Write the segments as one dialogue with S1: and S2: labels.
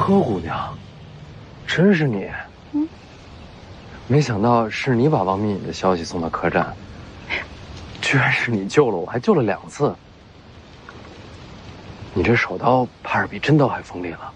S1: 何姑娘，真是你？嗯，没想到是你把王密的消息送到客栈，居然是你救了我，还救了2次。你这手刀怕是比真刀还锋利了。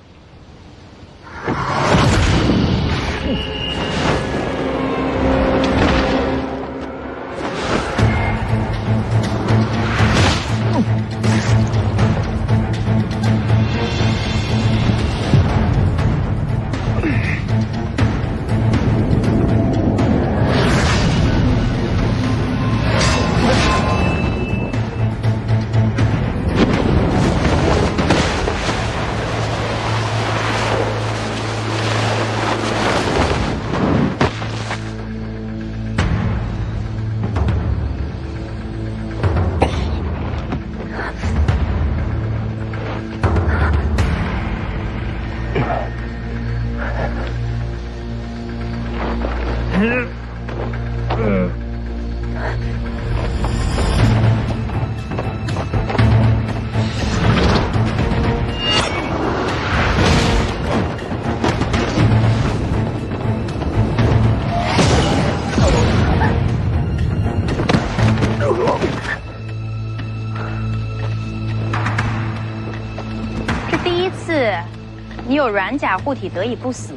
S2: 你有软甲护体得以不死，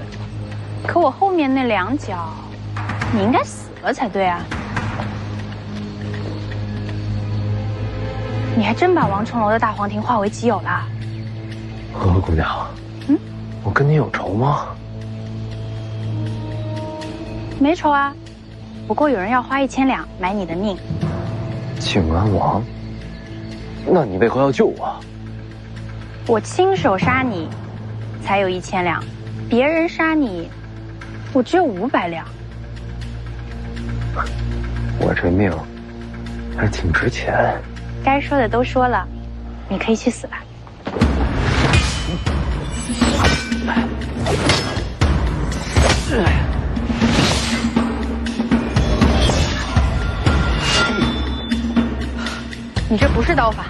S2: 可我后面那2脚，你应该死了才对啊！你还真把王重楼的大黄庭化为己有了。
S1: 何姑娘，我跟你有仇吗？
S2: 没仇啊，不过有人要花1000两买你的命。
S1: 靖安王，那你为何要救我？
S2: 我亲手杀你。才有1000两，别人杀你，我只有500两。
S1: 我这命还挺值钱。
S2: 该说的都说了，你可以去死了。你这不是刀法。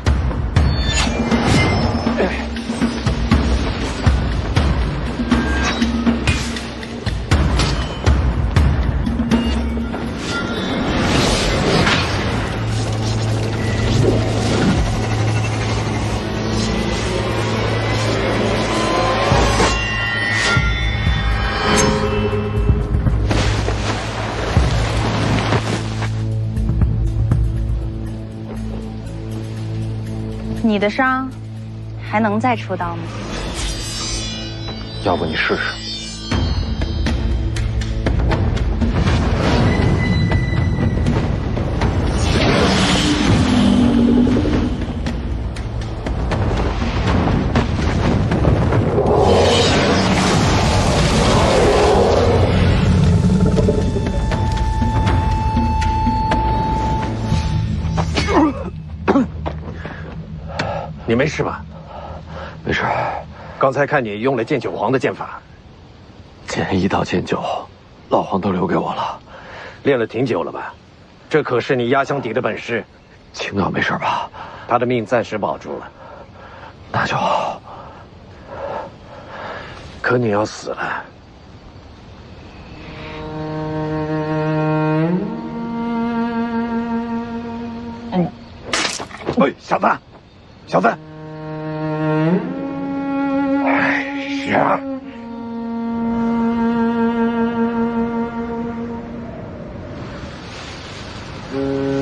S2: 你的伤还能再出刀吗？
S1: 要不你试试。
S3: 你没事吧？
S1: 没事。
S3: 刚才看你用了剑九皇的剑法，
S1: 剑1到剑9，老皇都留给我了。
S3: 练了挺久了吧？这可是你压箱底的本事。
S1: 青岛没事吧？
S3: 他的命暂时保住了，
S1: 那就好。
S3: 可你要死了。喂，小子，小子！哎呀！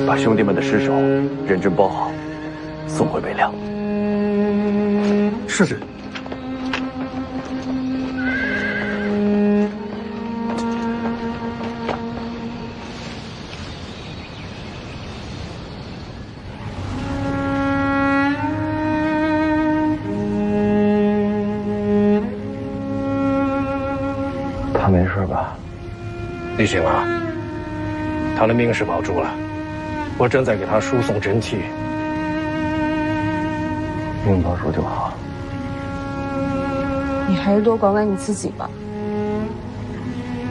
S3: 把兄弟们的尸首认真包好，送回北凉。
S4: 是。
S1: 他没事吧？
S3: 李行啊，他的命是保住了，我正在给他输送真气。
S1: 命保住就好。
S5: 你还是多管管你自己吧。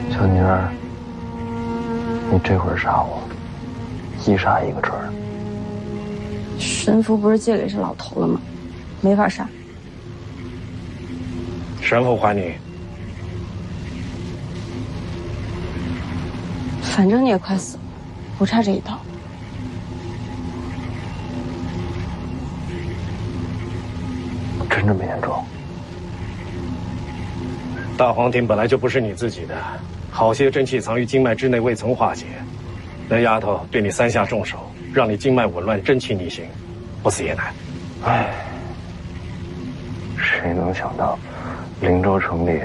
S1: 小妮儿，你这会儿杀我，一杀一个准儿。
S5: 神符不是借给这老头了吗？没法杀。
S3: 神父还你。
S5: 反正你也快死了，不差这一刀。
S1: 真这么严重？
S3: 大黄庭本来就不是你自己的，好些真气藏于经脉之内，未曾化解。那丫头对你3下重手，让你经脉紊乱，真气逆行，不死也难。
S1: 唉，谁能想到，灵州城里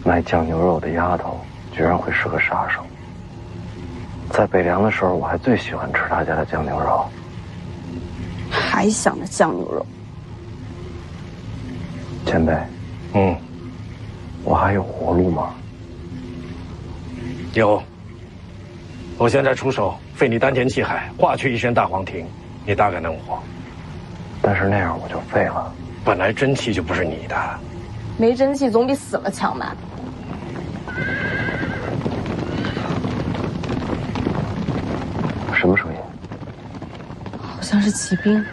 S1: 卖酱牛肉的丫头，居然会是个杀手。在北凉的时候，我还最喜欢吃他家的酱牛肉。
S5: 还想着酱牛肉？
S1: 前辈，我还有活路吗？
S3: 有。我现在出手，废你丹田气海，化去一身大黄庭，你大概能活。
S1: 但是那样我就废了。
S3: 本来真气就不是你的，
S5: 没真气总比死了强吧？
S1: 什么声音？
S5: 好像是骑兵。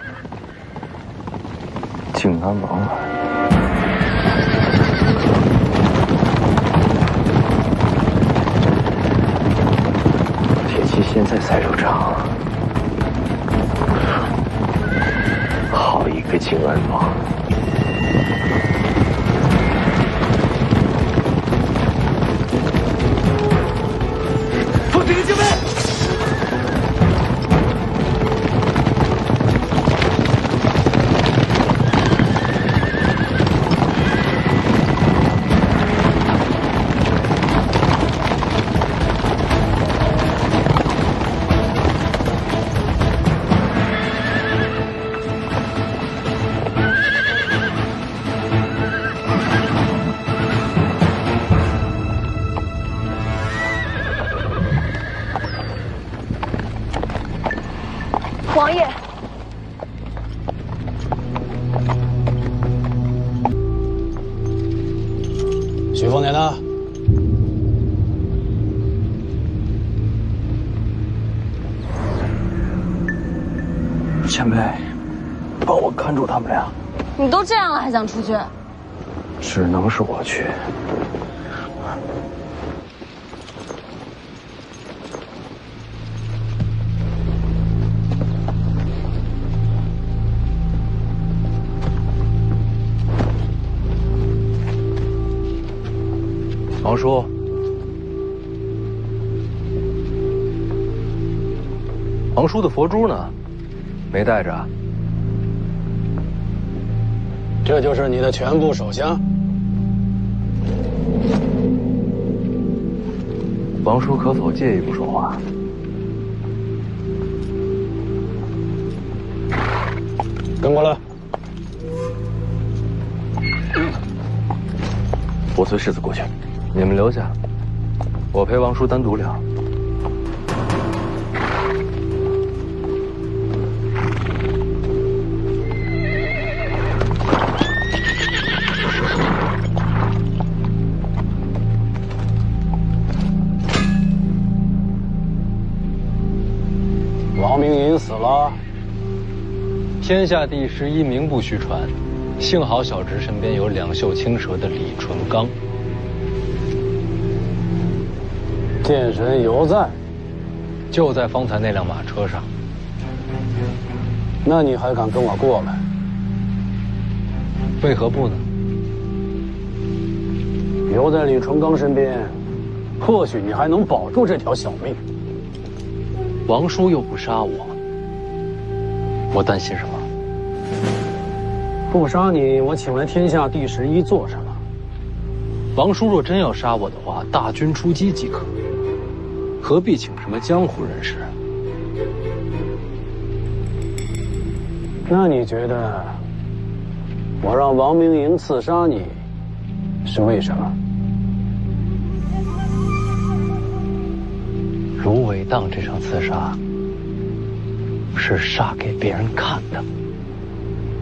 S1: 靖安王来。铁骑现在才入场。好一个靖安王！
S4: 奉这个救命！
S5: 王爷，
S6: 许凤年呢？
S1: 前辈，帮我看住他们俩。
S5: 你都这样了还想出去？
S1: 只能是我去。王叔，王叔的佛珠呢？没带着。
S6: 这就是你的全部手香。
S1: 王叔可否借一不说话？
S6: 跟过来。
S1: 我随世子过去，你们留下，我陪王叔单独聊。
S6: 王明银死了，
S7: 天下第11名不虚传，幸好小侄身边有两袖青蛇的李淳罡。
S6: 剑神犹在，
S7: 就在方才那辆马车上。
S6: 那你还敢跟我过来？
S7: 为何不呢？
S6: 留在李淳罡身边，或许你还能保住这条小命。
S7: 王叔又不杀我，我担心什么？
S6: 不杀你，我请来天下第11做什么？
S7: 王叔若真要杀我的话，大军出击即可，何必请什么江湖人士？
S6: 那你觉得我让王明营刺杀你，是为什么？
S7: 如伟当这场刺杀，是杀给别人看的。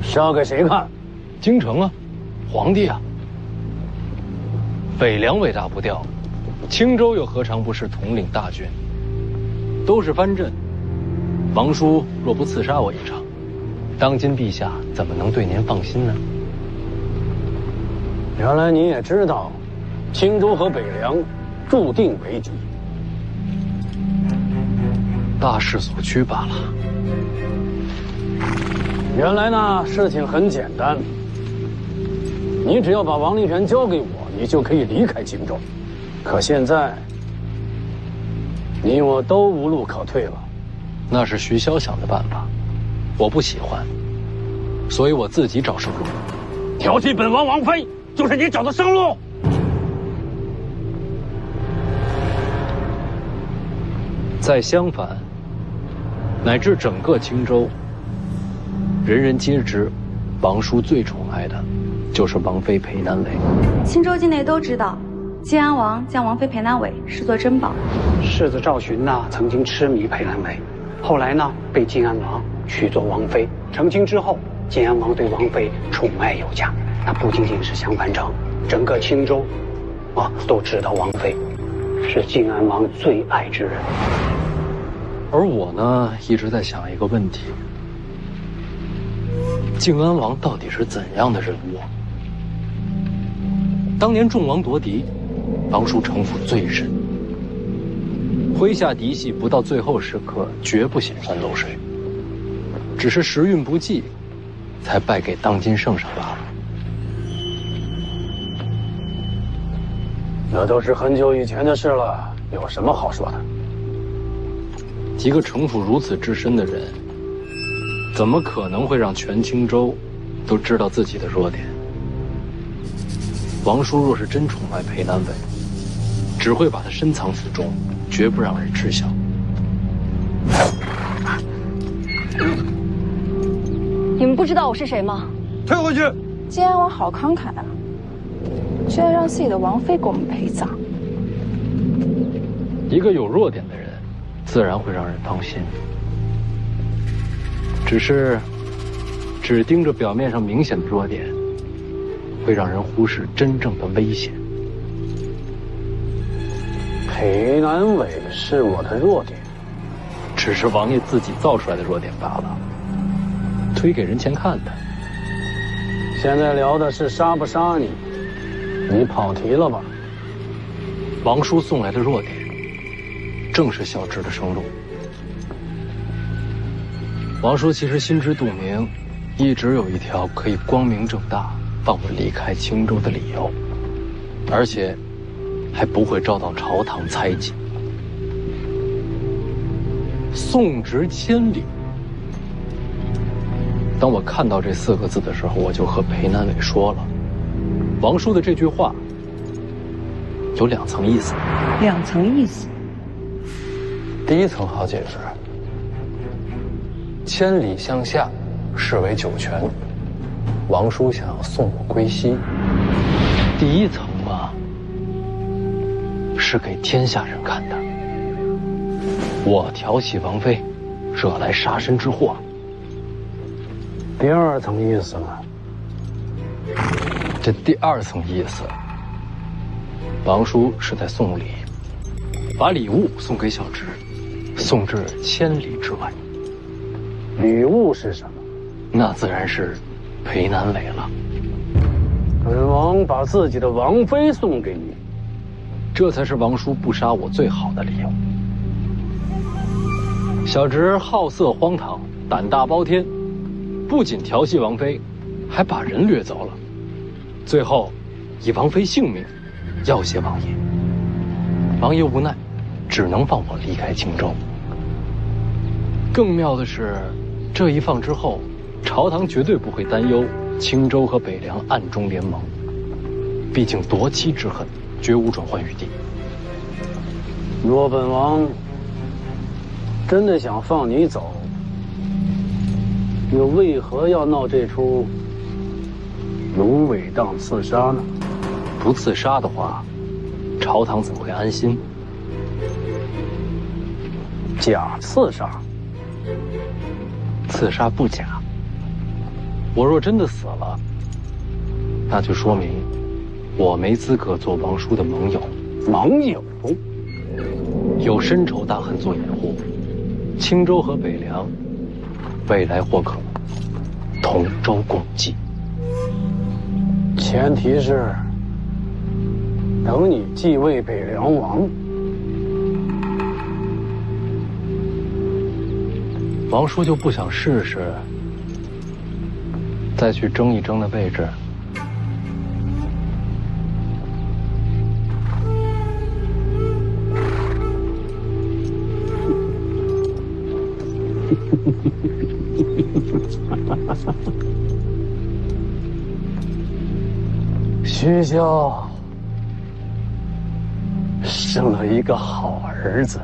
S6: 杀给谁看？
S7: 京城啊，皇帝啊。北凉尾大不掉，青州又何尝不是统领大军？都是藩镇。王叔若不刺杀我一场，当今陛下怎么能对您放心呢？
S6: 原来你也知道，青州和北凉注定为敌。
S7: 大势所趋罢了。
S6: 原来呢，事情很简单，你只要把王令权交给我，你就可以离开青州。可现在，你我都无路可退了。
S7: 那是徐骁想的办法，我不喜欢，所以我自己找生路。
S6: 调戏本王王妃，就是你找的生路。
S7: 再相反，乃至整个青州，人人皆知，王叔最宠爱的，就是王妃裴南伟。
S2: 青州境内都知道，晋安王将王妃裴南伟视作珍宝。
S8: 世子赵寻呢，曾经痴迷裴南伟，后来呢，被晋安王娶做王妃。成亲之后，晋安王对王妃宠爱有加。那不仅仅是襄樊城，整个青州，都知道王妃是晋安王最爱之人。
S7: 而我呢，一直在想一个问题：晋安王到底是怎样的人物？当年众王夺嫡，王叔城府最深，麾下嫡系不到最后时刻绝不显山露水，只是时运不济，才败给当今圣上罢了。
S6: 那都是很久以前的事了，有什么好说的？
S7: 一个城府如此之深的人，怎么可能会让全青州都知道自己的弱点？王叔若是真宠爱裴南伟，只会把他深藏此中，绝不让人知晓。
S5: 你们不知道我是谁吗？
S4: 退回去！
S9: 晋安王好慷慨啊，居然让自己的王妃给我们陪葬。
S7: 一个有弱点的人，自然会让人放心。只盯着表面上明显的弱点，会让人忽视真正的危险。
S6: 裴南伟是我的弱点，
S7: 只是王爷自己造出来的弱点罢了，推给人前看的。
S6: 现在聊的是杀不杀你，你跑题了吧？
S7: 王叔送来的弱点，正是小侄的生路。王叔其实心知肚明，一直有一条可以光明正大放我离开青州的理由，而且还不会遭到朝堂猜忌。送侄千里。当我看到这4个字的时候，我就和裴南伟说了，王叔的这句话有2层意思。
S9: 2层意思。
S7: 第一层好解释，千里向下，视为九泉。王叔想要送我归西。第一层嘛，是给天下人看的。我调戏王妃，惹来杀身之祸。
S6: 第2层意思呢？
S7: 这第2层意思，王叔是在送礼，把礼物送给小侄，送至千里之外。
S6: 礼物是什么？
S7: 那自然是裴南伟了。
S6: 本王把自己的王妃送给你，
S7: 这才是王叔不杀我最好的理由。小侄好色荒唐，胆大包天，不仅调戏王妃，还把人掠走了，最后以王妃性命要挟王爷。王爷无奈，只能放我离开青州。更妙的是，这一放之后，朝堂绝对不会担忧青州和北凉暗中联盟，毕竟夺妻之恨绝无转圜余地。
S6: 若本王真的想放你走，又为何要闹这出芦苇荡刺杀呢？
S7: 不刺杀的话，朝堂怎会安心？
S6: 假刺杀，
S7: 刺杀不假。我若真的死了，那就说明我没资格做王叔的盟友。
S6: 盟友？
S7: 有深仇大恨做掩护，青州和北凉未来或可同舟共济。
S6: 前提是等你继位北凉王。
S7: 王叔就不想试试，再去争一争的位置？
S6: 徐骁生了一个好儿子。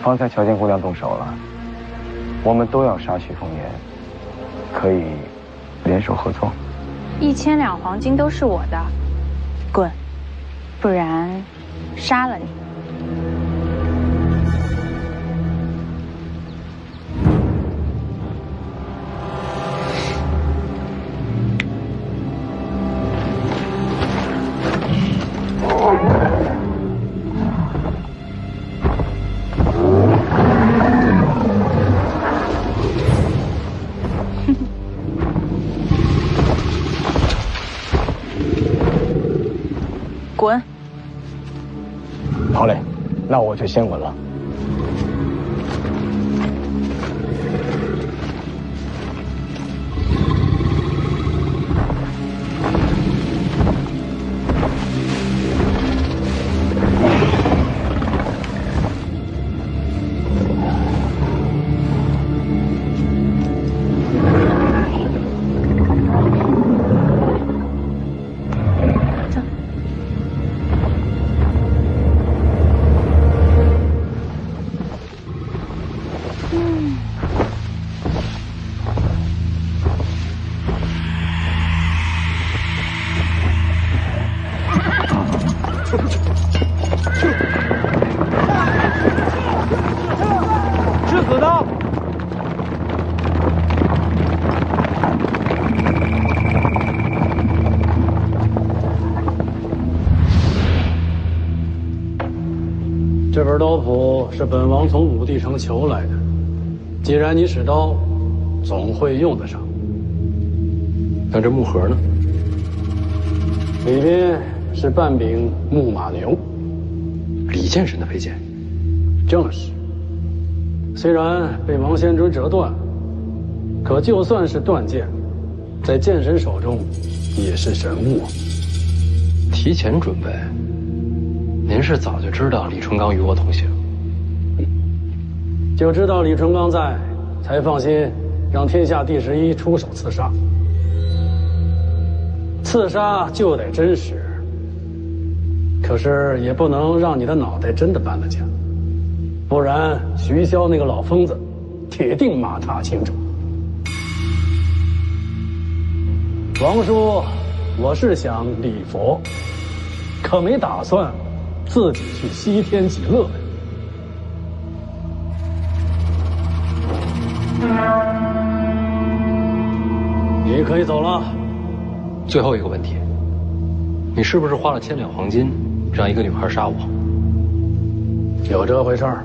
S1: 方才乔建姑娘动手了，我们都要杀徐凤年，可以联手合作。
S2: 1000两黄金都是我的，滚！不然杀了你。滚！
S6: 好嘞，那我就先滚了。
S4: 吃死的！
S6: 这本刀谱是本王从武帝城求来的，既然你使刀，总会用得上。
S7: 那这木盒呢？
S6: 里边是半柄木马牛，
S7: 李剑神的佩剑。
S6: 正是。虽然被王仙尊折断，可就算是断剑，在剑神手中也是神物。
S7: 提前准备，您是早就知道李淳刚与我同行？
S6: 就知道李淳刚在，才放心让天下第11出手刺杀。刺杀就得真实，可是也不能让你的脑袋真的搬了家，不然徐骁那个老疯子铁定马踏青州。王叔，我是想礼佛，可没打算自己去西天极乐呀。你可以走了。
S7: 最后一个问题，你是不是花了1000两黄金，让一个女孩杀我？
S6: 有这回事儿。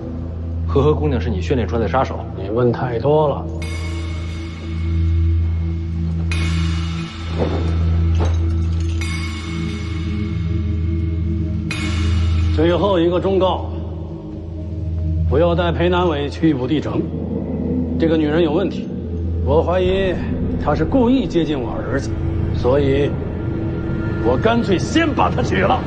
S7: 和和姑娘是你训练出来的杀手？
S6: 你问太多了。最后一个忠告：不要带裴南伟去武帝城。这个女人有问题，我怀疑她是故意接近我儿子，所以我干脆先把她娶了。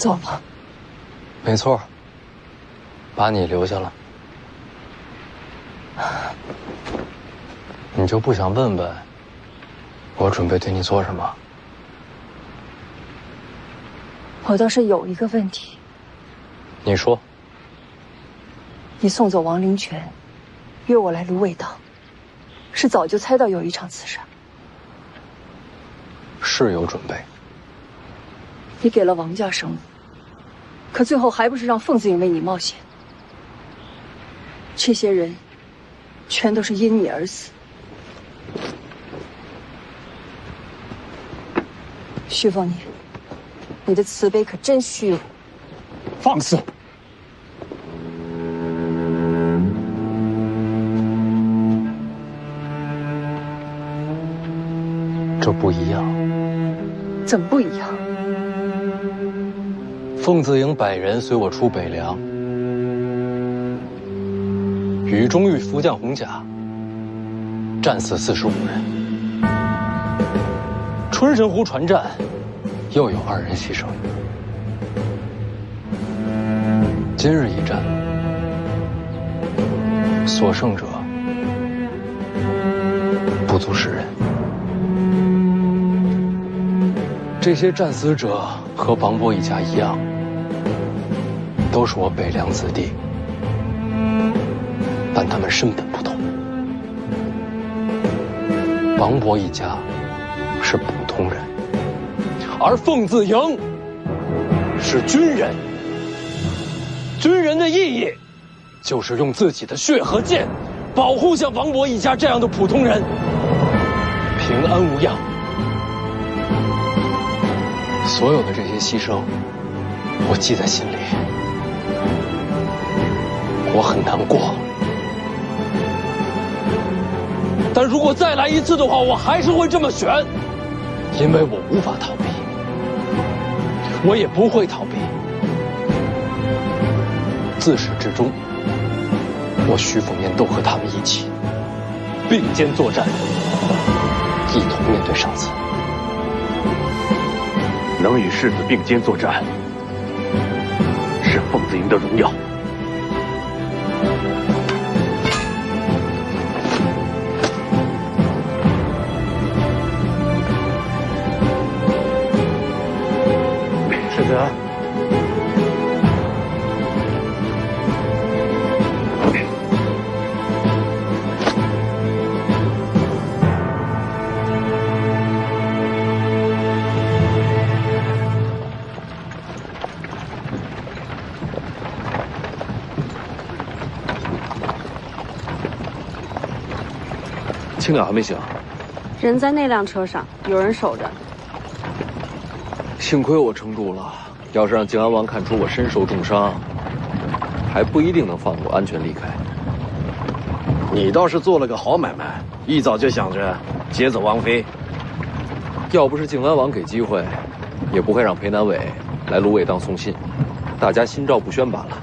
S9: 走了。
S7: 没错，把你留下了。你就不想问问，我准备对你做什么？
S9: 我倒是有一个问题。
S7: 你说。
S9: 你送走王灵泉，约我来芦苇荡，是早就猜到有一场刺杀。
S7: 是有准备。
S9: 你给了王家生路，可最后还不是让凤子颖为你冒险？这些人，全都是因你而死。徐凤年，你的慈悲可真虚荣。
S8: 放肆！
S7: 这不一样。
S9: 怎么不一样？
S7: 凤子营100人随我出北凉，与中域伏将洪甲战死45人，春神湖船战又有2人牺牲。今日一战，所剩者不足10人。这些战死者和王伯一家一样，都是我北凉子弟，但他们身本不同。王伯一家是普通人，而凤子营是军人。军人的意义，就是用自己的血和剑，保护像王伯一家这样的普通人，平安无恙。所有的这些牺牲，我记在心里，我很难过。但如果再来一次的话，我还是会这么选，因为我无法逃避，我也不会逃避。自始至终，我徐凤年都和他们一起并肩作战，一同面对上次。
S4: 能与世子并肩作战，是凤子营的荣耀。
S1: 世子，
S4: 青鸟还没醒，
S5: 人在那辆车上，有人守着。
S4: 幸亏我撑住了，要是让靖安王看出我身受重伤，还不一定能放我安全离开。
S3: 你倒是做了个好买卖，一早就想着劫走王妃。
S4: 要不是靖安王给机会，也不会让裴南伟来芦苇荡送信，大家心照不宣罢了。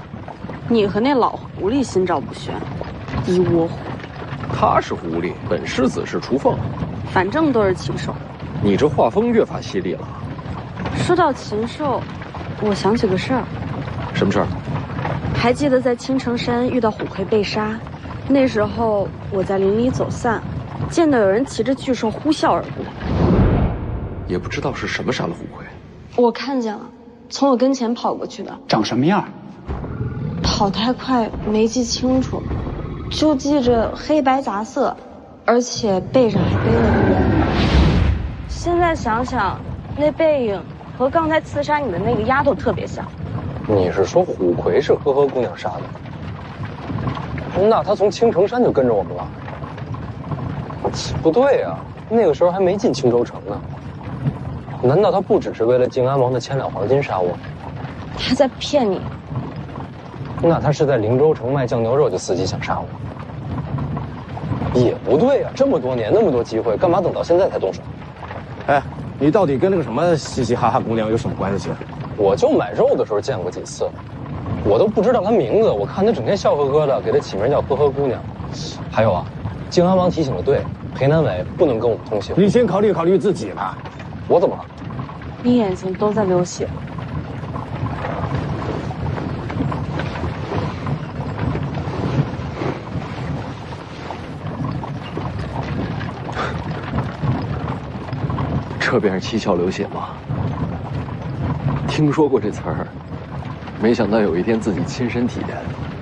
S5: 你和那老狐狸心照不宣，一窝火。
S4: 他是狐狸，本世子是雏凤，
S5: 反正都是禽兽。
S4: 你这画风越发犀利了。
S5: 说到禽兽，我想起个事儿。
S4: 什么事儿？
S5: 还记得在青城山遇到虎魁被杀，那时候我在林里走散，见到有人骑着巨兽呼啸而过。
S4: 也不知道是什么杀了虎魁。
S5: 我看见了，从我跟前跑过去的。
S8: 长什么样？
S5: 跑太快没记清楚，就记着黑白杂色，而且背上还背了个人。现在想想，那背影和刚才刺杀你的那个丫头特别像。
S7: 你是说虎魁是呵呵姑娘杀的？那他从青城山就跟着我们了？不对呀，那个时候还没进青州城呢。难道他不只是为了靖安王的1000两黄金杀我？
S5: 他在骗你。
S7: 那他是在灵州城卖酱牛肉就伺机想杀我？也不对呀，这么多年那么多机会，干嘛等到现在才动手？
S3: 哎，你到底跟那个什么嘻嘻哈哈姑娘有什么关系？
S7: 我就买肉的时候见过几次，我都不知道她名字，我看她整天笑呵呵的，给她起名叫呵呵姑娘。还有啊，靖安王提醒的对，裴南伟不能跟我们通行。
S3: 你先考虑考虑自己吧。
S7: 我怎么了？
S5: 你眼睛都在流血。
S4: 这便是七窍流血吗？听说过这词儿，没想到有一天自己亲身体验。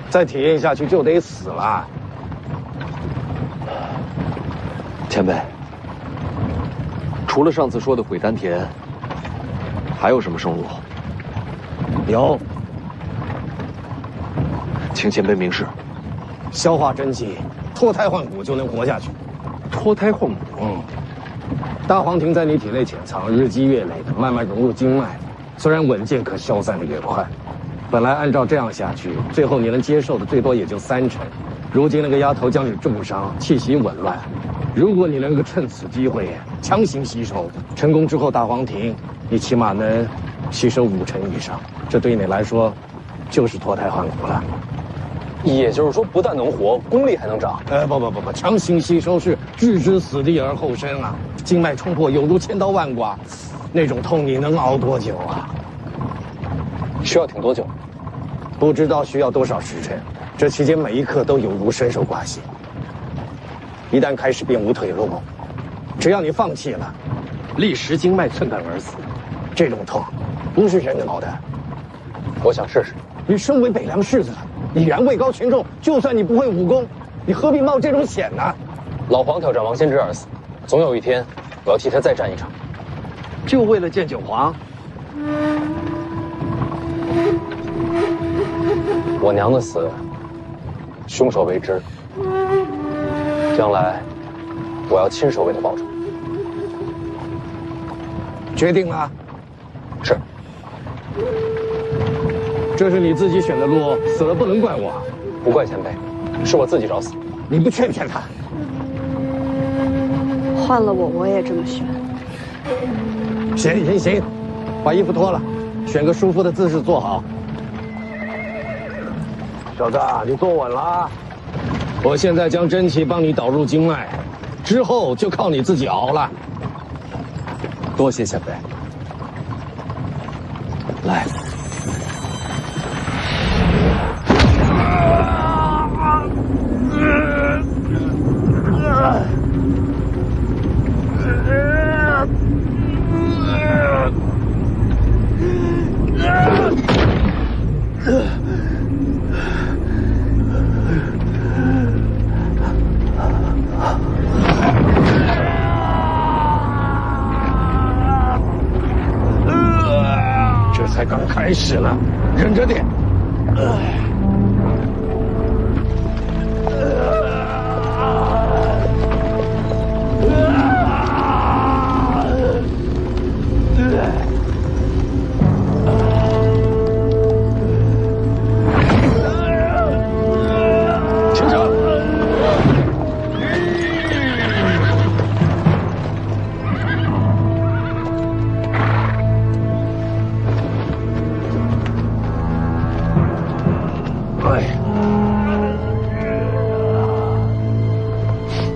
S3: 再体验下去就得死了。
S4: 前辈，除了上次说的毁丹田，还有什么生路？
S3: 有，
S4: 请前辈明示。
S3: 消化真气，脱胎换骨就能活下去。
S4: 脱胎换骨？
S3: 大黄庭在你体内潜藏，日积月累的慢慢融入经脉，虽然稳健，可消散的越快。本来按照这样下去，最后你能接受的最多也就30%。如今那个丫头将你重伤，气息紊乱。如果你能够趁此机会强行吸收，成功之后大黄庭，你起码能吸收50%以上。这对你来说，就是脱胎换骨了。
S4: 也就是说，不但能活，功力还能长。
S3: 不，强行吸收是置之死地而后生啊！经脉冲破，有如千刀万剐，那种痛你能熬多久啊？
S4: 需要挺多久？
S3: 不知道需要多少时辰。这期间每一刻都有如伸手挂线。一旦开始，便无退路。只要你放弃了，立时经脉寸断而死。这种痛，不是人能熬的。
S4: 我想试试。
S3: 你身为北凉世子，你然位高权重，就算你不会武功，你何必冒这种险呢？
S4: 老黄挑战王仙芝而死，总有一天，我要替他再战一场。
S3: 就为了见九皇？
S4: 我娘的死，凶手为之。将来，我要亲手为他报仇。
S3: 决定了。
S4: 是。
S3: 这是你自己选的路，死了不能怪我。
S4: 不怪前辈，是我自己找死。
S3: 你不劝他？
S5: 换了我也这么选。
S3: 行，把衣服脱了，选个舒服的姿势坐好。小子，你坐稳了。我现在将真气帮你导入经脉，之后就靠你自己熬了。
S4: 多谢前辈。来。
S3: 这才刚开始呢，忍着点。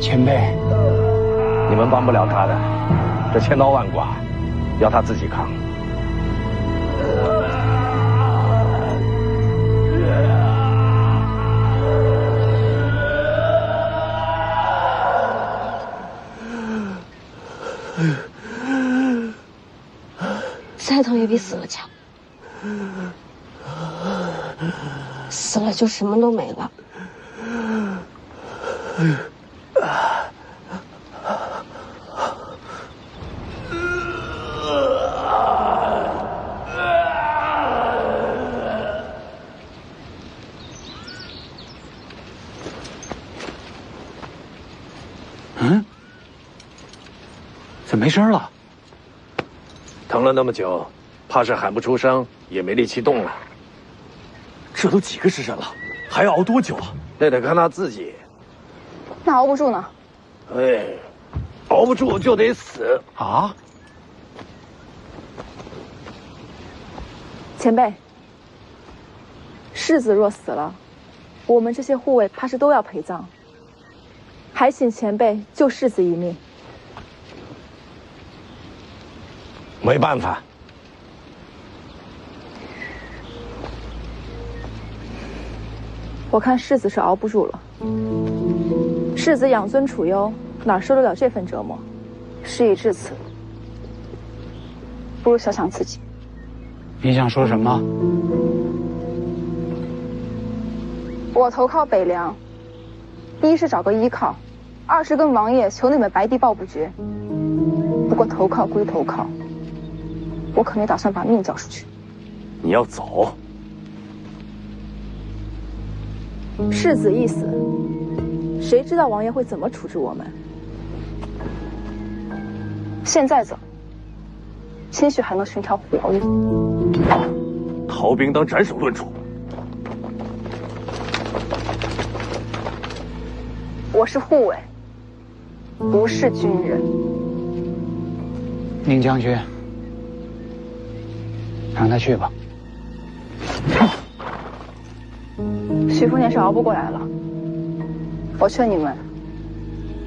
S3: 前辈，你们帮不了他的，这千刀万剐，要他自己扛。
S5: 再疼也比死了强。死了就什么都没了。
S3: 怎么没声了？疼了那么久，怕是喊不出声，也没力气动了。
S4: 这都几个时辰了，还要熬多久啊？
S3: 那得看他自己。
S2: 那熬不住呢？
S3: 哎，熬不住就得死
S4: 啊！
S10: 前辈，世子若死了，我们这些护卫怕是都要陪葬，还请前辈救世子一命。
S3: 没办法。
S10: 我看世子是熬不住了。世子养尊处优，哪受得了这份折磨？事已至此，不如想想自己。
S8: 你想说什么？
S10: 我投靠北凉，一是找个依靠，二是跟王爷求你们白帝抱不绝。不过投靠归投靠，我可没打算把命交出去。
S1: 你要走？
S10: 世子一死，谁知道王爷会怎么处置我们？现在走，兴许还能寻条活路。
S1: 逃兵当斩首论处。
S10: 我是护卫，不是军人。
S8: 宁将军，让他去吧。
S10: 徐福年是熬不过来了，我劝你们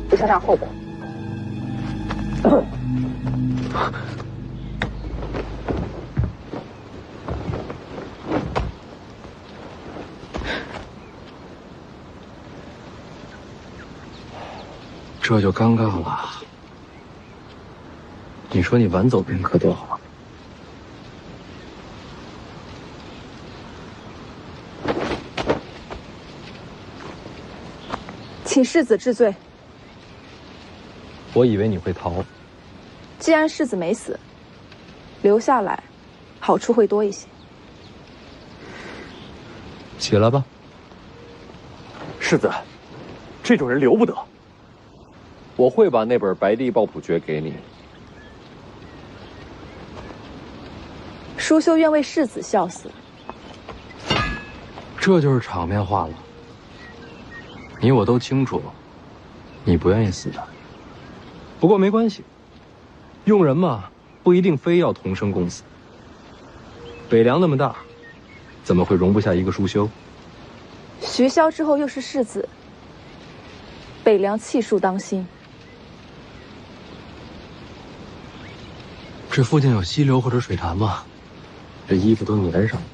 S10: 别想想后果。
S4: 这就尴尬了。你说你晚走片刻多好。
S10: 请世子治罪。
S4: 我以为你会逃。
S10: 既然世子没死，留下来，好处会多一些。
S4: 起来吧。
S1: 世子，这种人留不得。
S4: 我会把那本《白帝抱朴诀》给你。
S10: 舒修愿为世子效死，
S4: 这就是场面话了。你我都清楚，你不愿意死的。不过没关系，用人嘛，不一定非要同生共死。北凉那么大，怎么会容不下一个舒修？
S10: 徐骁之后又是世子，北凉气数当心。
S4: 这附近有溪流或者水潭吗？这衣服都粘上了。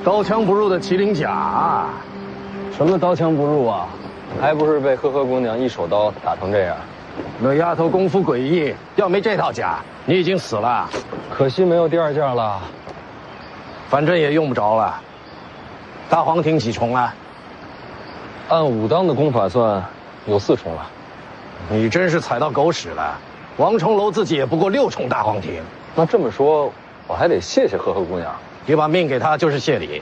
S3: 刀枪不入的麒麟甲，
S7: 什么刀枪不入啊？还不是被呵呵姑娘一手刀打成这样。
S3: 那丫头功夫诡异，要没这套甲，你已经死了。
S7: 可惜没有第二件了。
S3: 反正也用不着了。大黄庭几重了？
S7: 按武当的功法算，有4重了。
S3: 你真是踩到狗屎了。王重楼自己也不过6重大黄庭。
S7: 那这么说，我还得谢谢呵呵姑娘。
S3: 你把命给他就是谢礼。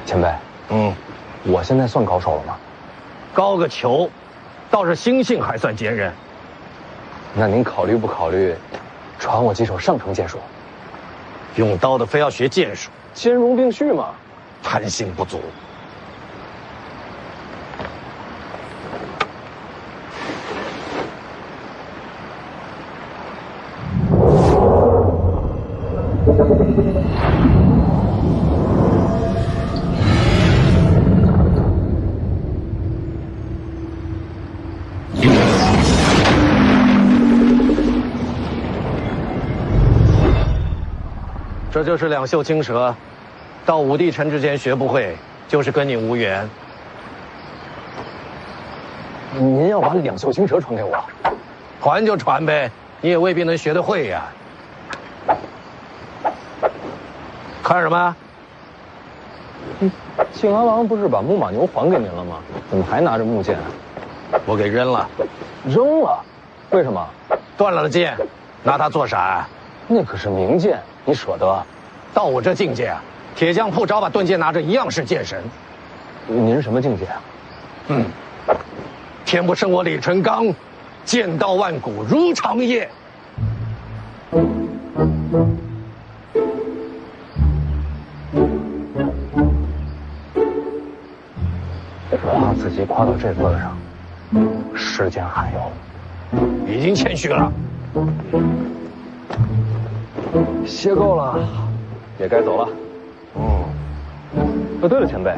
S7: 前辈，我现在算高手了吗？
S3: 高个球，倒是心性还算坚韧。
S7: 那您考虑不考虑，传我几手上乘剑术？
S3: 用刀的非要学剑术，
S7: 兼容并蓄嘛。
S3: 贪心不足。这就是两袖青蛇，到武帝城之前学不会，就是跟你无缘。
S7: 您要把两袖青蛇传给我？
S3: 传就传呗，你也未必能学得会呀。看什么？
S7: 庆安王不是把木马牛还给您了吗？怎么还拿着木剑？
S3: 我给扔了。
S7: 扔了？为什么？
S3: 断了的剑，拿它做啥？
S7: 那可是名剑，你舍得？
S3: 到我这境界啊，铁匠铺找把钝剑拿着一样是剑神。
S7: 您是什么境界啊？
S3: 天不生我李成刚，剑道万古如长夜。
S1: 自己夸到这份上，世间罕有，
S3: 已经谦虚了。
S4: 歇够了，也该走了。对了，前辈，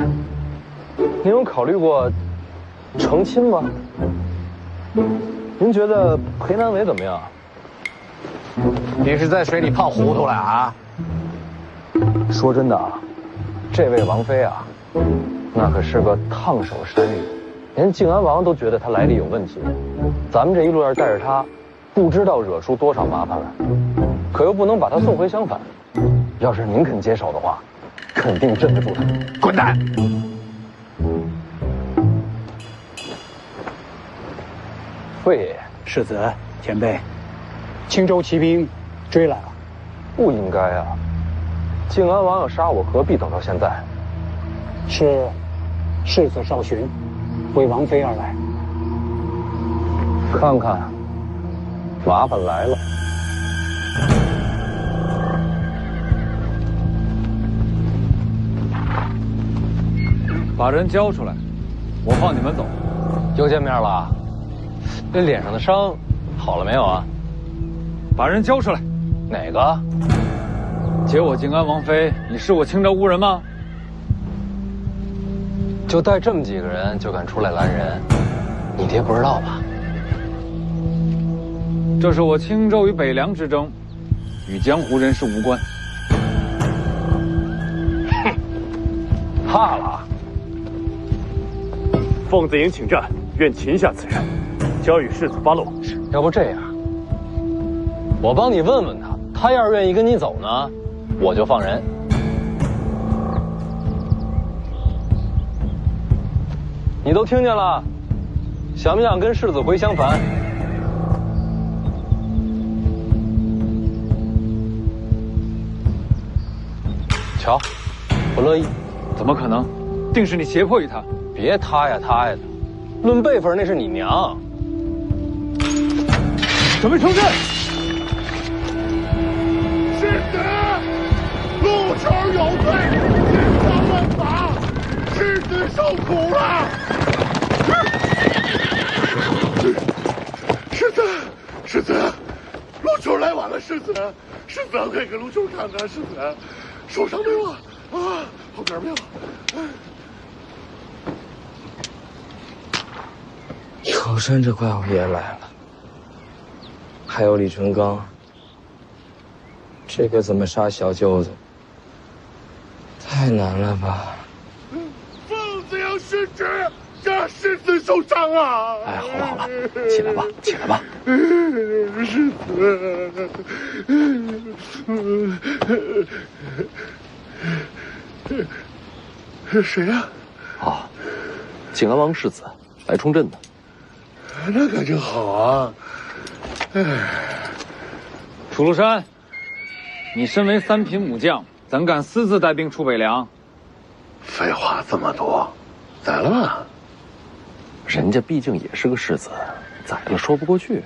S4: 您有考虑过成亲吗？您觉得裴南伟怎么样？
S3: 你是在水里泡糊涂了啊？
S4: 说真的啊，这位王妃啊，那可是个烫手山芋，连靖安王都觉得她来历有问题。咱们这一路要是带着她，不知道惹出多少麻烦来，可又不能把她送回襄樊。要是您肯接手的话，肯定镇得住她。
S3: 滚蛋！
S4: 魏爷爷，
S8: 世子，前辈，青州骑兵追来了。
S4: 不应该啊！靖安王要杀我，何必等到现在？
S8: 是世子少询，为王妃而来。
S4: 看看，麻烦来了。
S11: 把人交出来，我放你们走。
S4: 又见面了，这脸上的伤好了没有啊？
S11: 把人交出来。
S4: 哪个？
S11: 接我靖安王妃，你是我青州无人吗？
S4: 就带这么几个人就敢出来拦人，你爹不知道吧？
S11: 这是我青州与北凉之争，与江湖人士无关。
S4: 哼，怕了？
S12: 凤子营请战，愿擒下此人，交与世子发落。
S4: 要不这样，我帮你问问他，他要是愿意跟你走呢，我就放人。你都听见了，想不想跟世子回襄樊？瞧，不乐意。
S11: 怎么可能？定是你胁迫于他。
S4: 别他呀他呀的，论辈分那是你娘。
S12: 准备冲阵！世子，陆球有罪，天下万法，世子受苦了。世子，陆球来晚了，世子，快给陆球看看，世子，受伤没有啊？啊，后边没有。
S13: 朝山这怪物也来了，还有李淳刚，这个怎么杀小舅子？太难了吧！
S12: 凤子要殉职，这世子受伤啊！
S4: 哎，好了好了，起来吧，起来吧。
S12: 世子，谁呀？
S4: 啊，靖安王世子来冲阵的。
S12: 那可就好啊！哎，
S11: 楚庐山，你身为三品武将，怎敢私自带兵出北凉？
S12: 废话这么多，宰了吧？
S4: 人家毕竟也是个世子，宰了说不过去。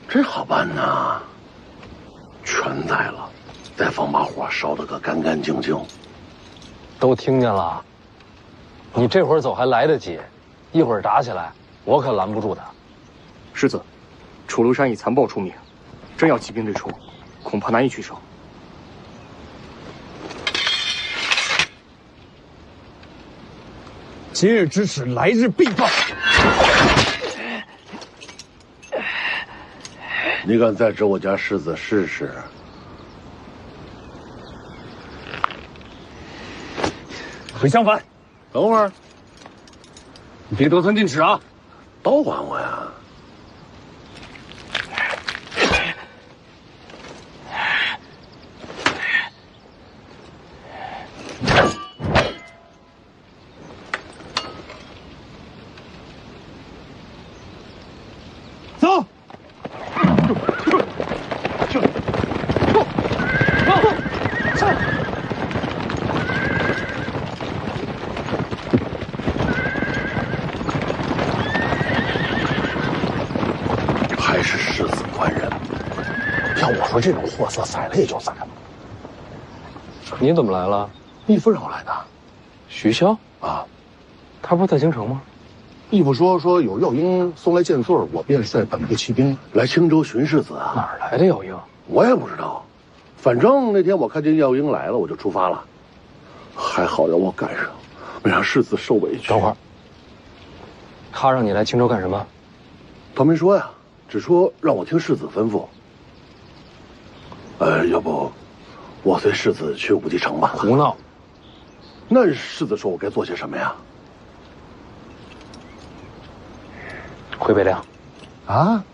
S12: 这好办呐，全宰了，再放把火烧得个干干净净。
S4: 都听见了，你这会儿走还来得及，一会儿打起来，我可拦不住他。
S14: 世子，楚庐山以残暴出名，真要起兵对出，恐怕难以取胜。
S3: 今日之耻，来日必报。
S12: 你敢再指我家世子试试？
S14: 回襄樊。
S12: 等会儿，
S14: 你别得寸进尺啊！
S12: 刀还我呀！
S3: 走。
S12: 还是世子官人。要我说，这种货色宰了也就宰了。
S4: 你怎么来了？
S12: 义夫让我来的。
S4: 徐骁
S12: 啊，
S4: 他不是在京城吗？
S12: 义父说有药英送来剑穗，我便率本部骑兵来青州寻世子啊。
S7: 哪儿来的药英？
S12: 我也不知道，反正那天我看见药英来了，我就出发了。还好让我赶上，没让世子受委屈。
S7: 等会儿，他让你来青州干什么？
S12: 他没说呀，只说让我听世子吩咐。要不我随世子去武帝城吧？
S7: 胡闹！
S12: 那世子说我该做些什么呀？
S7: 回北凉。
S12: 啊？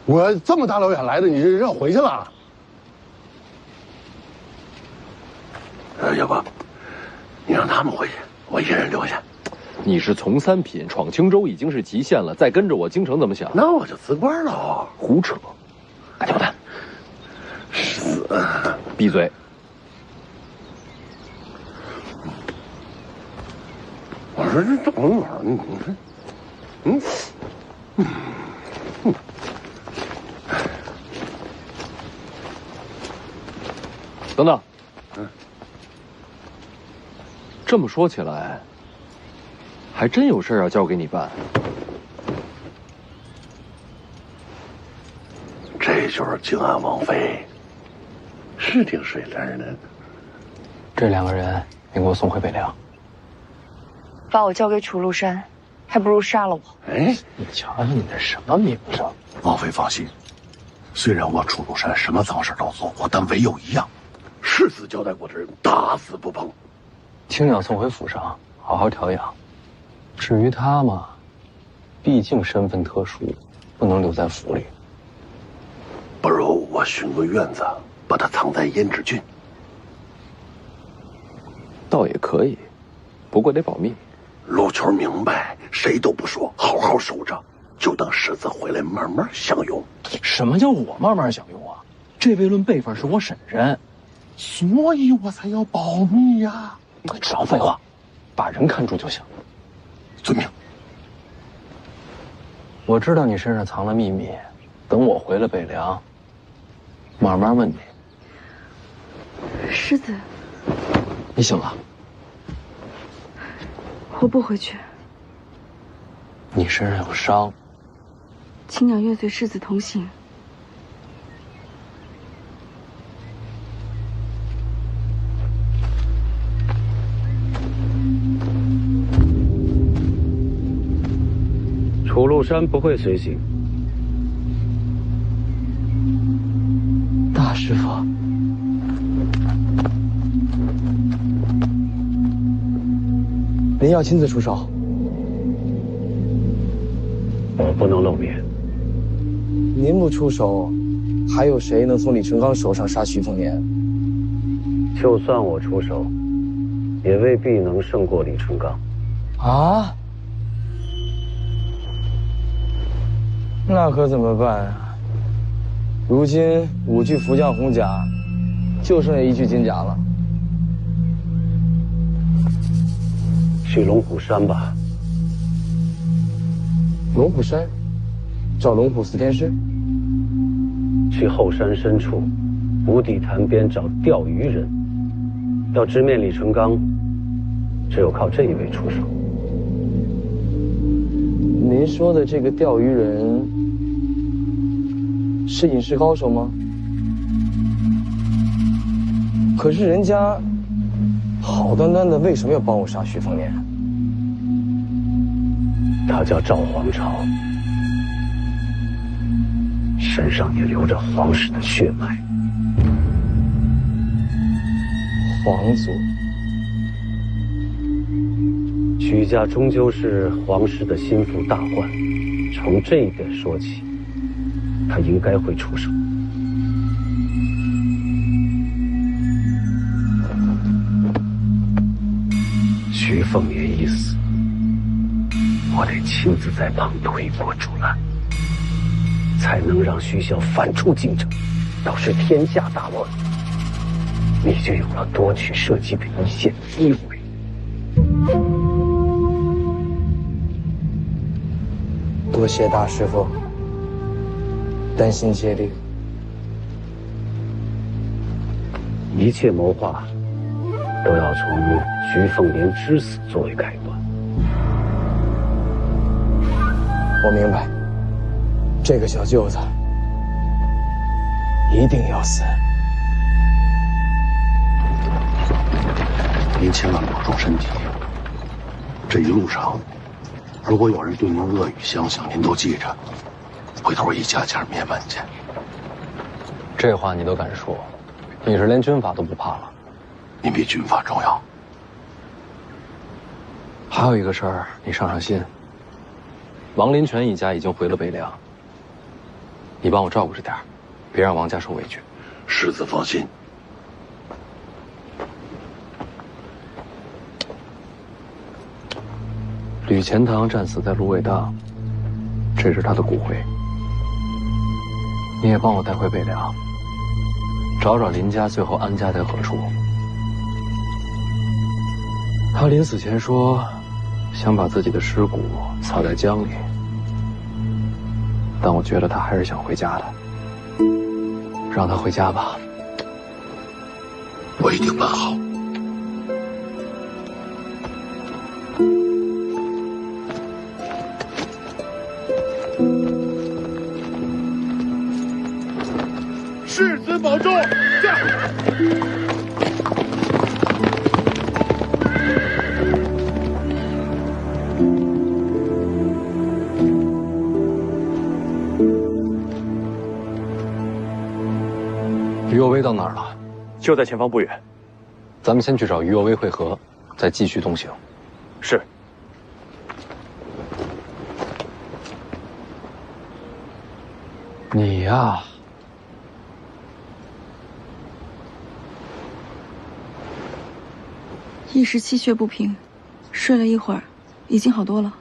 S12: 我这么大老远来的，你这让我回去了？要不你让他们回去，我一人留下。
S7: 你是从三品闯青州已经是极限了，再跟着我京城怎么想？
S12: 那我就辞官了。
S7: 胡扯！干交代。
S12: 世子，
S7: 闭嘴！
S12: 我说这等会儿，你看，
S7: 等等。这么说起来，还真有事要交给你办。
S12: 这就是靖安王妃，是挺水灵的。
S7: 这2个人，你给我送回北凉。
S9: 把我交给楚禄山，还不如杀了我。
S12: 哎，
S7: 你瞧瞧你这什么名声！
S12: 王妃放心，虽然我楚禄山什么脏事都做过，但唯有一样，世子交代过的人，打死不碰。
S7: 青鸟送回府上，好好调养。至于他嘛，毕竟身份特殊，不能留在府里。
S12: 不如我寻个院子，把他藏在胭脂郡。
S7: 倒也可以，不过得保密。
S12: 陆球明白，谁都不说，好好守着，就等世子回来慢慢享用。
S7: 什么叫我慢慢享用啊？这位论辈分是我婶婶，
S12: 所以我才要保密呀。
S7: 少废话，把人看住就行。
S12: 遵命。
S7: 我知道你身上藏了秘密，等我回了北凉，慢慢问你。
S5: 世子，
S7: 你醒了？
S5: 我不回去。
S7: 你身上有伤。
S5: 青鸟愿随世子同行。
S8: 楚禄山不会随行。
S13: 大师傅，您要亲自出手？
S8: 我不能露面。
S13: 您不出手，还有谁能从李淳罡手上杀徐凤年？
S8: 就算我出手，也未必能胜过李淳罡。
S13: 啊？那可怎么办啊？如今5具福将红甲，就剩下1具金甲了。
S8: 去龙虎山吧。
S13: 龙虎山，找龙虎4天师。
S8: 去后山深处，无底潭边找钓鱼人。要直面李淳罡，只有靠这一位出手。
S13: 您说的这个钓鱼人是隐士高手吗？可是人家好端端的为什么要帮我杀徐凤年？
S8: 他叫赵皇朝，身上也流着皇室的血脉。
S13: 皇族，
S8: 许家终究是皇室的心腹大患，从这一点说起，他应该会出手。徐凤年一死，我得亲自在旁推波助澜，才能让徐骁反出京城，导致天下大乱。你就有了夺取社稷的一线机会。
S13: 多谢大师傅，担心接力。
S8: 一切谋划都要从徐凤年之死作为开端。
S3: 我明白，这个小舅子一定要死。
S12: 您千万保重身体。这一路上，如果有人对您恶语相向，您都记着，回头一家家灭门去。
S7: 这话你都敢说，你是连军法都不怕了？
S12: 您比军法重要。
S7: 还有一个事儿，你上心。王林泉一家已经回了北凉，你帮我照顾着点，别让王家受委屈。
S12: 世子放心。
S7: 吕钱塘战死在芦苇荡，这是他的骨灰。你也帮我带回北凉，找找林家最后安家在何处。他临死前说，想把自己的尸骨撒在江里，但我觉得他还是想回家的。让他回家吧。
S12: 我一定办好。
S15: 世子保重，驾！
S7: 于若薇到哪儿了？
S14: 就在前方不远。
S7: 咱们先去找于若薇会合，再继续东行。
S14: 是。
S7: 你呀，
S9: 一时气血不平，睡了一会儿，已经好多了。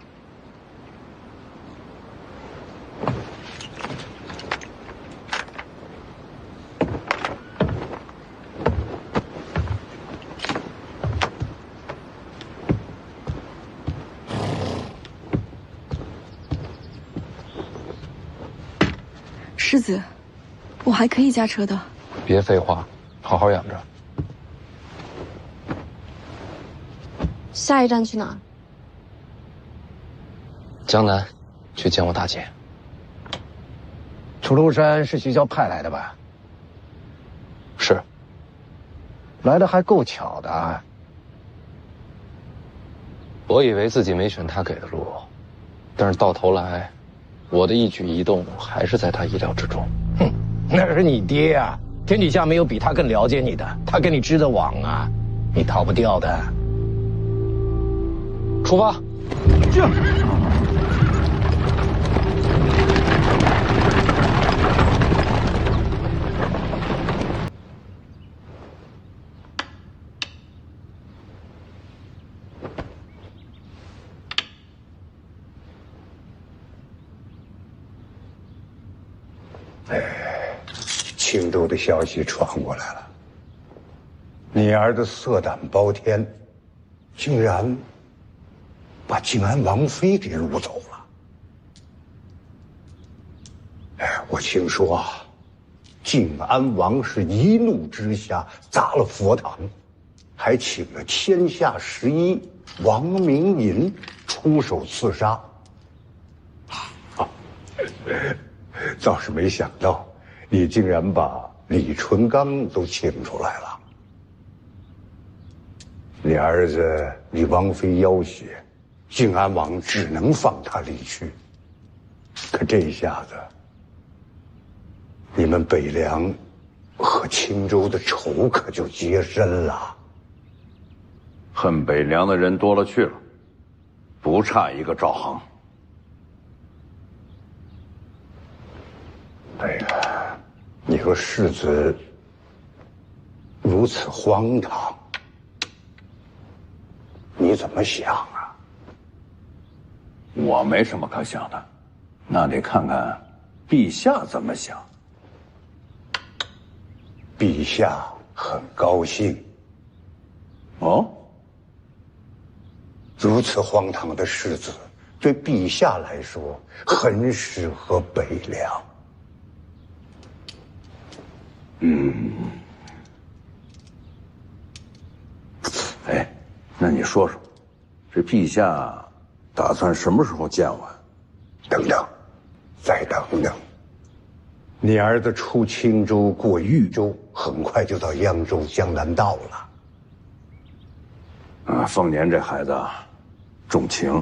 S9: 世子，我还可以驾车的。
S7: 别废话，好好养着。
S5: 下一站去哪儿？
S7: 江南，去见我大姐。
S3: 楚禄山是徐骁派来的吧？
S7: 是。
S3: 来的还够巧的啊。
S7: 我以为自己没选他给的路，但是到头来，我的一举一动还是在他意料之中。
S3: 哼，那是你爹啊！天底下没有比他更了解你的，他跟你织的网啊，你逃不掉的。
S7: 出发！
S3: 这。
S16: 青州的消息传过来了，你儿子色胆包天，竟然把靖安王妃给掳走了。我听说啊，靖安王是一怒之下砸了佛堂，还请了天下11王明银出手刺杀。倒是没想到，你竟然把李淳罡都请出来了。你儿子李王妃要挟，靖安王只能放他离去。可这一下子，你们北凉和青州的仇可就结深了。
S17: 恨北凉的人多了去了，不差一个赵恒。
S16: 哎呀，你和世子如此荒唐，你怎么想啊？
S17: 我没什么可想的，那得看看陛下怎么想。
S16: 陛下很高兴。
S17: 哦，
S16: 如此荒唐的世子，对陛下来说很适合北凉。
S17: 哎，那你说说，这陛下打算什么时候见我？
S16: 等等，再等等。你儿子出青州过豫州，很快就到扬州江南道了。
S17: 凤年这孩子重情，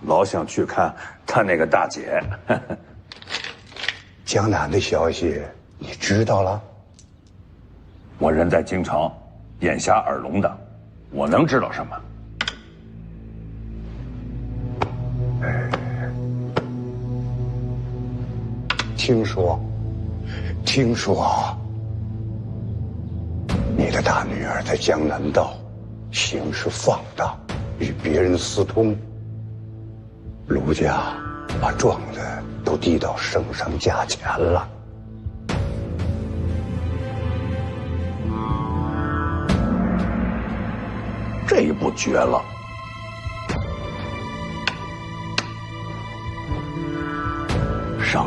S17: 老想去看他那个大姐。
S16: 江南的消息你知道了？
S17: 我人在京城，眼瞎耳聋的，我能知道什么？听说，你的大女儿在江南道行事放荡，与别人私通，卢家把状子都递到圣上驾前了。这一步绝了！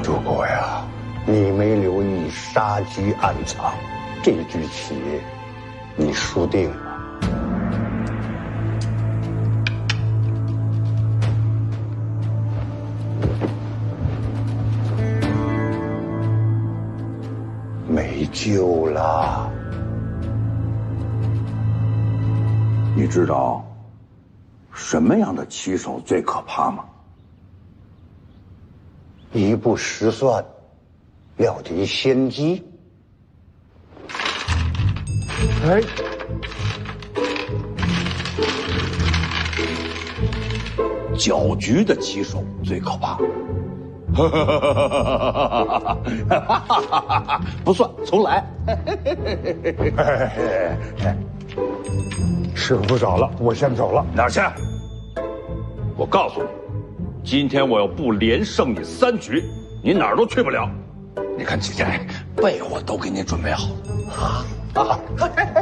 S16: 如果呀，你没留意杀机暗藏，这局棋你输定了。没救了。
S17: 你知道什么样的棋手最可怕吗？
S16: 一步失算，料敌先机。哎，
S17: 搅局的棋手最可怕。不算，重来。
S16: 师傅不早了，我先走了。
S17: 哪儿去？我告诉你，今天我要不连胜你3局，你哪儿都去不了。你看姐姐，被我都给你准备好了。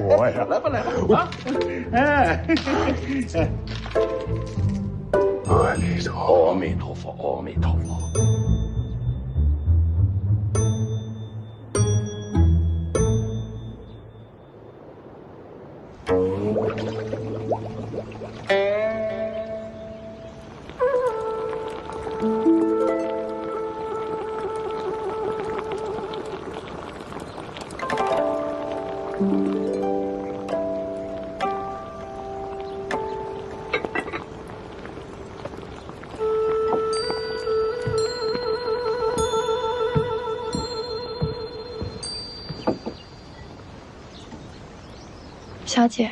S16: 我呀，
S17: 来吧来吧，
S16: 阿弥陀佛，
S17: 阿弥陀佛，阿弥陀佛。
S2: 小姐，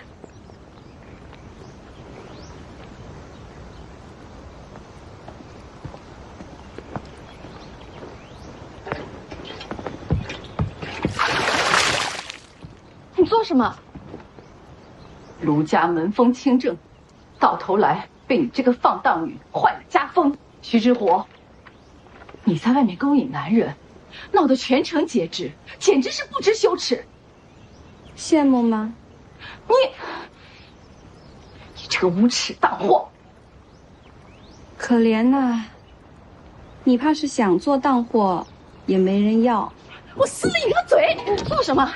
S9: 你做什么？
S18: 卢家门风清正，到头来被你这个放荡女坏了家风。徐之火，你在外面勾引男人，闹得全城皆知，简直是不知羞耻。
S5: 羡慕吗？
S18: 你这个无耻荡货！
S5: 可怜呐，你怕是想做荡货，也没人要。
S18: 我撕了你个嘴！做什么？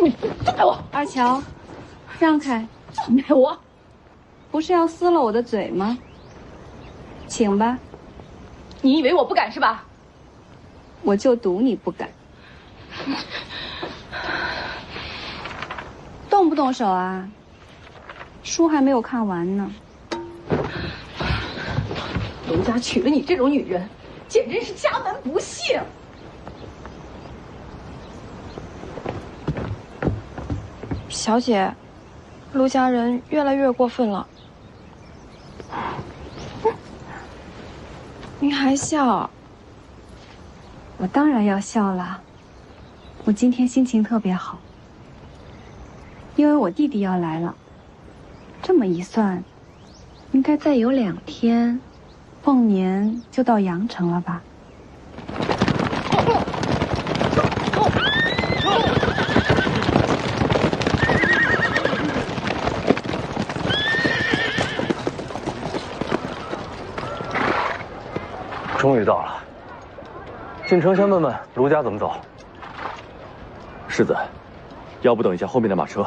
S18: 你放开我！
S5: 二乔，让开！
S18: 放开我！
S5: 不是要撕了我的嘴吗？请吧。
S18: 你以为我不敢是吧？
S5: 我就赌你不敢。动不动手啊？书还没有看完呢。
S18: 卢家娶了你这种女人，简直是家门不幸。
S5: 小姐，陆家人越来越过分了。您还笑？我当然要笑了。我今天心情特别好，因为我弟弟要来了。这么一算，应该再有2天，凤年就到阳城了吧？
S1: 终于到了。进城先问问卢家怎么走。
S4: 世子，要不等一下后面的马车？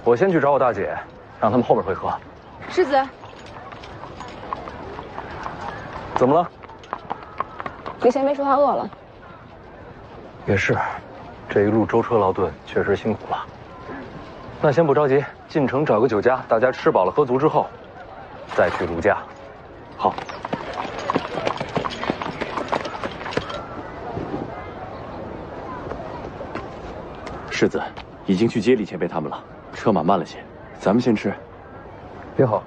S1: 我先去找我大姐，让他们后面会合。
S5: 世子，
S1: 怎么了？
S10: 李贤妹说她饿了。
S4: 也是，这一路舟车劳顿，确实辛苦了。那先不着急，进城找个酒家，大家吃饱了喝足之后，再去卢家。好。
S19: 世子已经去接李前辈他们了，车马慢了些，咱们先吃。
S4: 也好。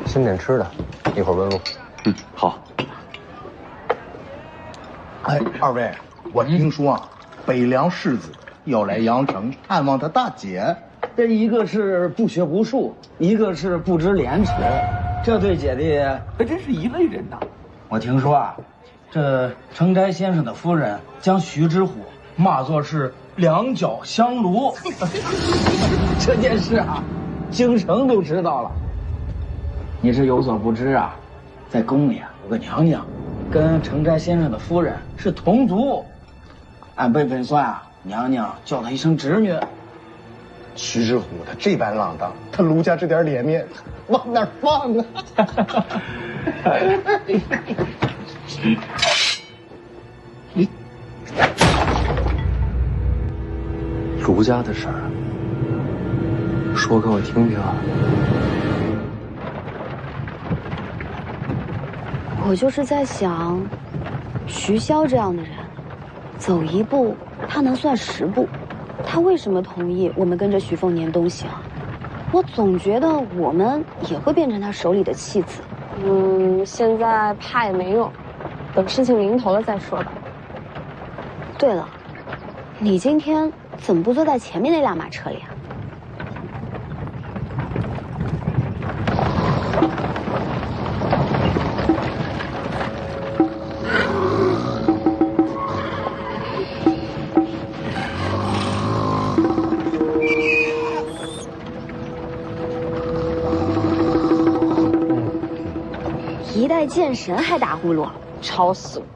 S4: 先点吃的，一会儿问路。
S19: 嗯，好。
S20: 哎，二位，我听说啊，北凉世子要来阳城探望他大姐。
S21: 这一个是不学无术，一个是不知廉耻，这对姐弟还真是一类人呐。我听说啊，这程斋先生的夫人将徐知虎骂作是两脚香炉，这件事啊，京城都知道了。你是有所不知啊，在宫里啊有个娘娘，跟程斋先生的夫人是同族，按辈分算啊，娘娘叫她一声侄女。
S20: 徐知虎他这般浪荡，他卢家这点脸面往哪儿放啊？
S4: 卢家的事儿，说给我听听。
S5: 我就是在想，徐骁这样的人，走一步他能算10步。他为什么同意我们跟着徐凤年东行？我总觉得我们也会变成他手里的弃子。
S10: 现在怕也没用，等事情临头了再说吧。
S5: 对了，你今天怎么不坐在前面那辆马车里啊？一代剑神还打呼噜，吵死了！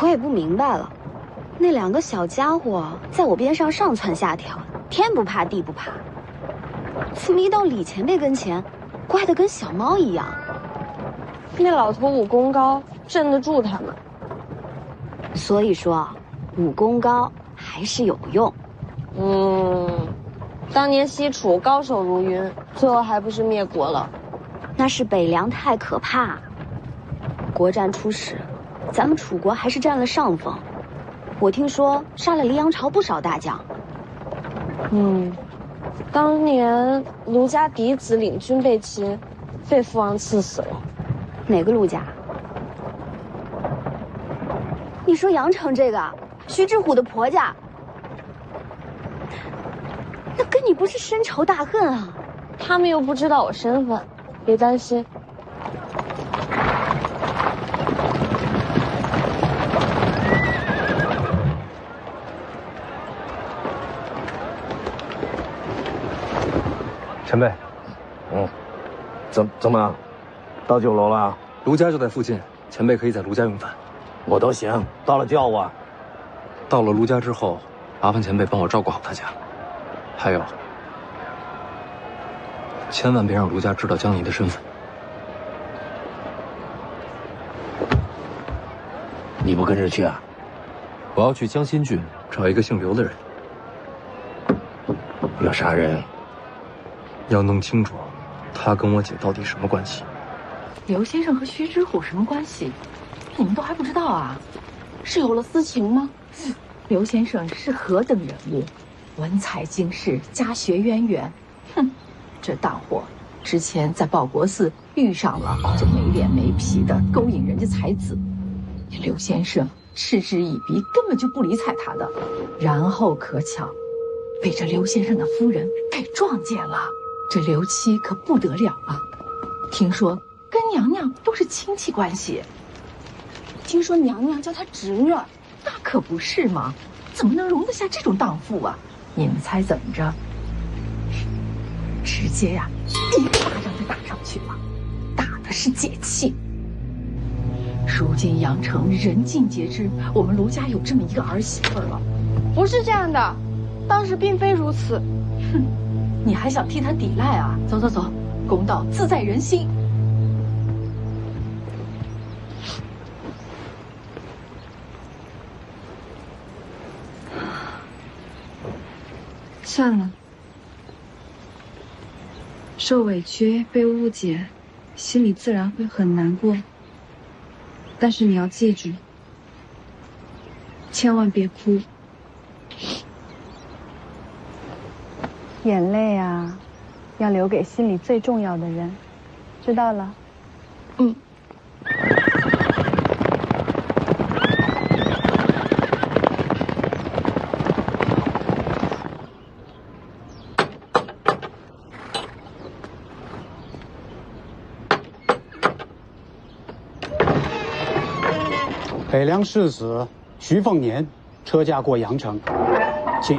S5: 我也不明白了，那2个小家伙在我边上上蹿下跳，天不怕地不怕，怎么一到李前辈跟前，乖得跟小猫一样？
S10: 那老头武功高，镇得住他们。
S5: 所以说，武功高还是有用。
S10: 当年西楚高手如云，最后还不是灭国了？
S5: 那是北凉太可怕。国战初时，咱们楚国还是占了上风。我听说杀了黎阳朝不少大将。
S10: 当年卢家嫡子领军被擒，被父王赐死了。
S5: 哪个卢家？你说阳城这个徐知虎的婆家，那跟你不是深仇大恨啊？
S10: 他们又不知道我身份。别担心，
S4: 前辈。
S3: 怎么，到酒楼了？
S4: 卢家就在附近，前辈可以在卢家用饭。
S3: 我都行，到了叫我。
S4: 到了卢家之后，麻烦前辈帮我照顾好他家。还有。千万别让卢家知道江离的身份。
S3: 你不跟着去啊？
S4: 我要去江心郡找一个姓刘的人。
S3: 要杀人？
S4: 要弄清楚，他跟我姐到底什么关系？
S18: 刘先生和徐知虎什么关系？你们都还不知道啊？是有了私情吗？刘先生是何等人物？文采经世，家学渊源。哼！这荡货之前在报国寺遇上了这没脸没皮的勾引人家才子，刘先生嗤之以鼻，根本就不理睬他的。然后可巧被这刘先生的夫人给撞见了，这刘妻可不得了啊！听说跟娘娘都是亲戚关系，听说娘娘叫她侄女儿，那可不是嘛？怎么能容得下这种荡妇啊？你们猜怎么着？直接呀，一个巴掌就打上去了，打的是解气。如今阳城人尽皆知，我们卢家有这么一个儿媳妇了。
S10: 不是这样的，当时并非如此。
S18: 哼，你还想替他抵赖啊？走走走，公道自在人心。
S5: 算了，受委屈、被误解，心里自然会很难过。但是你要记住，千万别哭。
S2: 眼泪啊，要留给心里最重要的人，知道了？
S5: 嗯。
S8: 北凉世子徐凤年车驾过阳城，请。